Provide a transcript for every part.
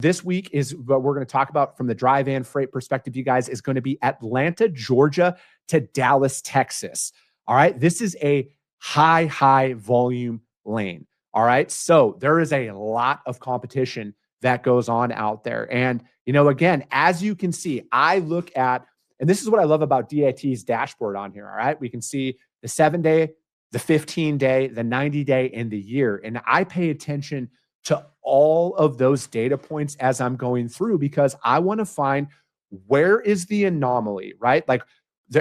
This week is what we're going to talk about from the dry van freight perspective, you guys, is going to be Atlanta, Georgia to Dallas, Texas. All right. This is a high volume lane. All right. So there is a lot of competition that goes on out there. And, again, as you can see, I look at, and this is what I love about DAT's dashboard on here. All right. We can see the 7-day, the 15-day, the 90-day, and the year. And I pay attention to all of those data points as I'm going through, because I want to find where is the anomaly, right? Like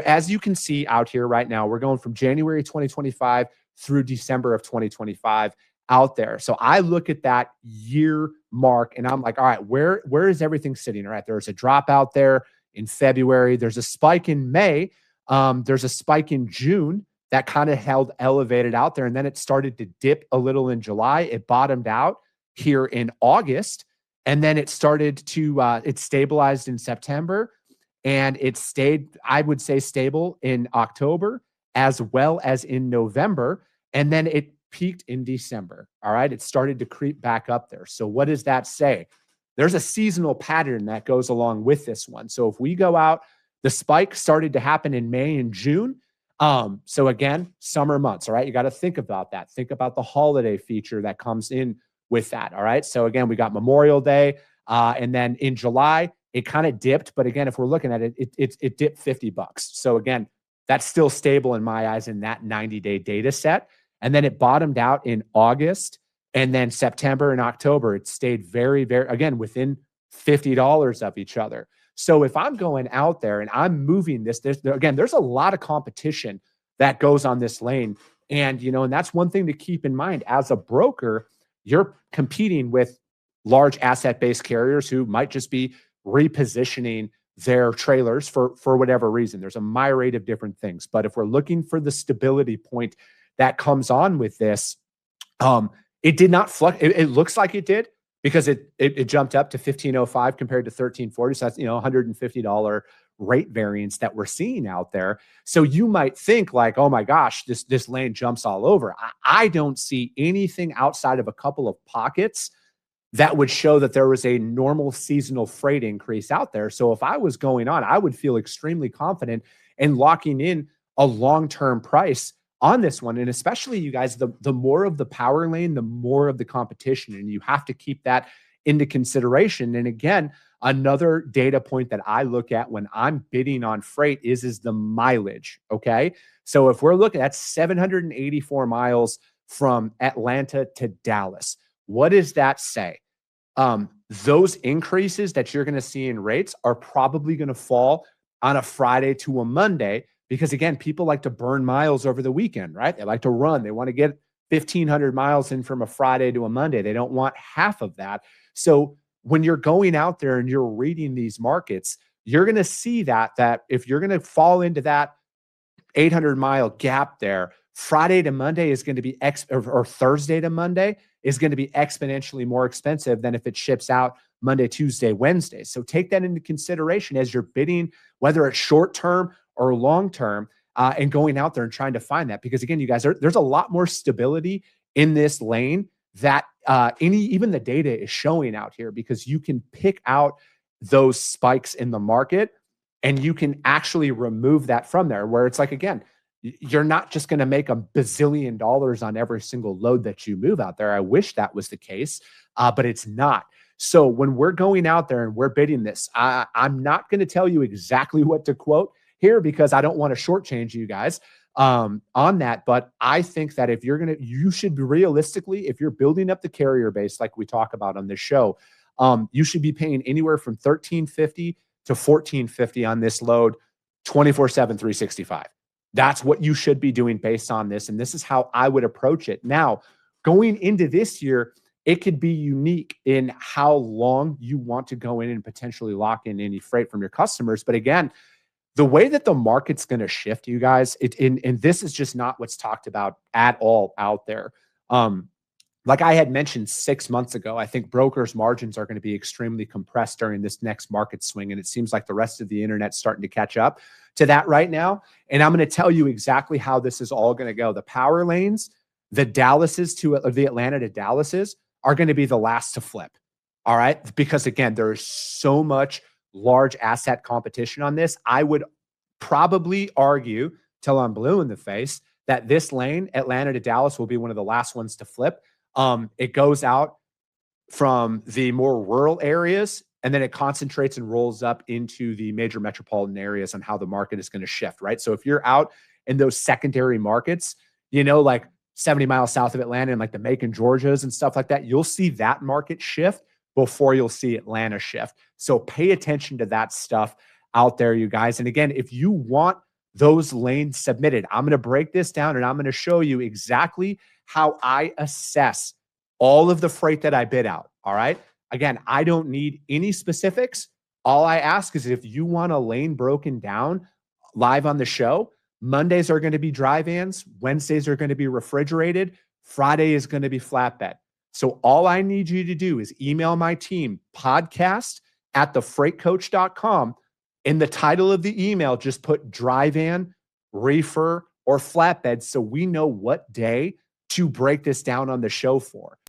as you can see out here right now, we're going from January 2025 through December of 2025 out there. So I look at that year mark and I'm like, all right, where is everything sitting? All right, there's a drop out there in February. There's a spike in May. There's a spike in June that kind of held elevated out there. And then it started to dip a little in July. It bottomed out here in August. And then it started to, it stabilized in September, and it stayed, I would say, stable in October as well as in November. And then it peaked in December. All right. It started to creep back up there. So what does that say? There's a seasonal pattern that goes along with this one. So if we go out, the spike started to happen in May and June. So again, summer months. All right. You got to think about that. Think about the holiday feature that comes in with that. All right. So again, we got Memorial Day. And then in July, it kind of dipped. But again, if we're looking at it, it dipped $50. So again, that's still stable in my eyes in that 90-day data set. And then it bottomed out in August, and then September and October, it stayed very, again, within $50 of each other. So if I'm going out there and I'm moving this, there's a lot of competition that goes on this lane. And, and that's one thing to keep in mind as a broker. You're competing with large asset-based carriers who might just be repositioning their trailers for whatever reason. There's a myriad of different things. But if we're looking for the stability point that comes on with this, it did not fluctuate. It looks like it did, because it jumped up to 1505 compared to 1340. So that's, $150 rate variance that we're seeing out there. So you might think like, oh my gosh, this lane jumps all over. I don't see anything outside of a couple of pockets that would show that there was a normal seasonal freight increase out there. So if I was going on, I would feel extremely confident in locking in a long-term price on this one. And especially, you guys, the more of the power lane, the more of the competition. And you have to keep that into consideration. And again, another data point that I look at when I'm bidding on freight is the mileage. Okay. So if we're looking at 784 miles from Atlanta to Dallas, what does that say? Those increases that you're going to see in rates are probably going to fall on a Friday to a Monday, because again, people like to burn miles over the weekend, right? They like to run. They want to get 1,500 miles in from a Friday to a Monday. They don't want half of that. So when you're going out there and you're reading these markets, you're going to see that if you're going to fall into that 800-mile gap there, Friday to Monday is going to be or Thursday to Monday is going to be exponentially more expensive than if it ships out Monday, Tuesday, Wednesday. So take that into consideration as you're bidding, whether it's short-term or long-term, and going out there and trying to find that. Because again, you guys, there's a lot more stability in this lane that even the data is showing out here, because you can pick out those spikes in the market and you can actually remove that from there, where it's like, again, you're not just going to make $1 bazillion on every single load that you move out there. I wish that was the case, but it's not. So when we're going out there and we're bidding this, I'm not going to tell you exactly what to quote here, because I don't want to shortchange you guys on that. But I think that if you should be realistically, if you're building up the carrier base, like we talk about on this show, you should be paying anywhere from $1,350 to $1,450 on this load, 24/7, 365. That's what you should be doing based on this. And this is how I would approach it. Now, going into this year, it could be unique in how long you want to go in and potentially lock in any freight from your customers. But again, the way that the market's going to shift, you guys, and this is just not what's talked about at all out there. Like I had mentioned 6 months ago, I think brokers' margins are going to be extremely compressed during this next market swing. And it seems like the rest of the internet's starting to catch up to that right now. And I'm going to tell you exactly how this is all going to go. The power lanes, the Atlanta to Dallases are going to be the last to flip. All right. Because again, there is so much large asset competition on this. I would probably argue till I'm blue in the face that this lane, Atlanta to Dallas, will be one of the last ones to flip. It goes out from the more rural areas, and then it concentrates and rolls up into the major metropolitan areas on how the market is going to shift, right? So if you're out in those secondary markets, like 70 miles south of Atlanta and like the Macon, Georgias and stuff like that, you'll see that market shift before you'll see Atlanta shift. So pay attention to that stuff out there, you guys. And again, if you want those lanes submitted, I'm going to break this down and I'm going to show you exactly how I assess all of the freight that I bid out. All right. Again, I don't need any specifics. All I ask is if you want a lane broken down live on the show, Mondays are going to be dry vans. Wednesdays are going to be refrigerated. Friday is going to be flatbed. So all I need you to do is email my team, podcast@thefreightcoach.com. In the title of the email, just put dry van, reefer, or flatbed so we know what day to break this down on the show for.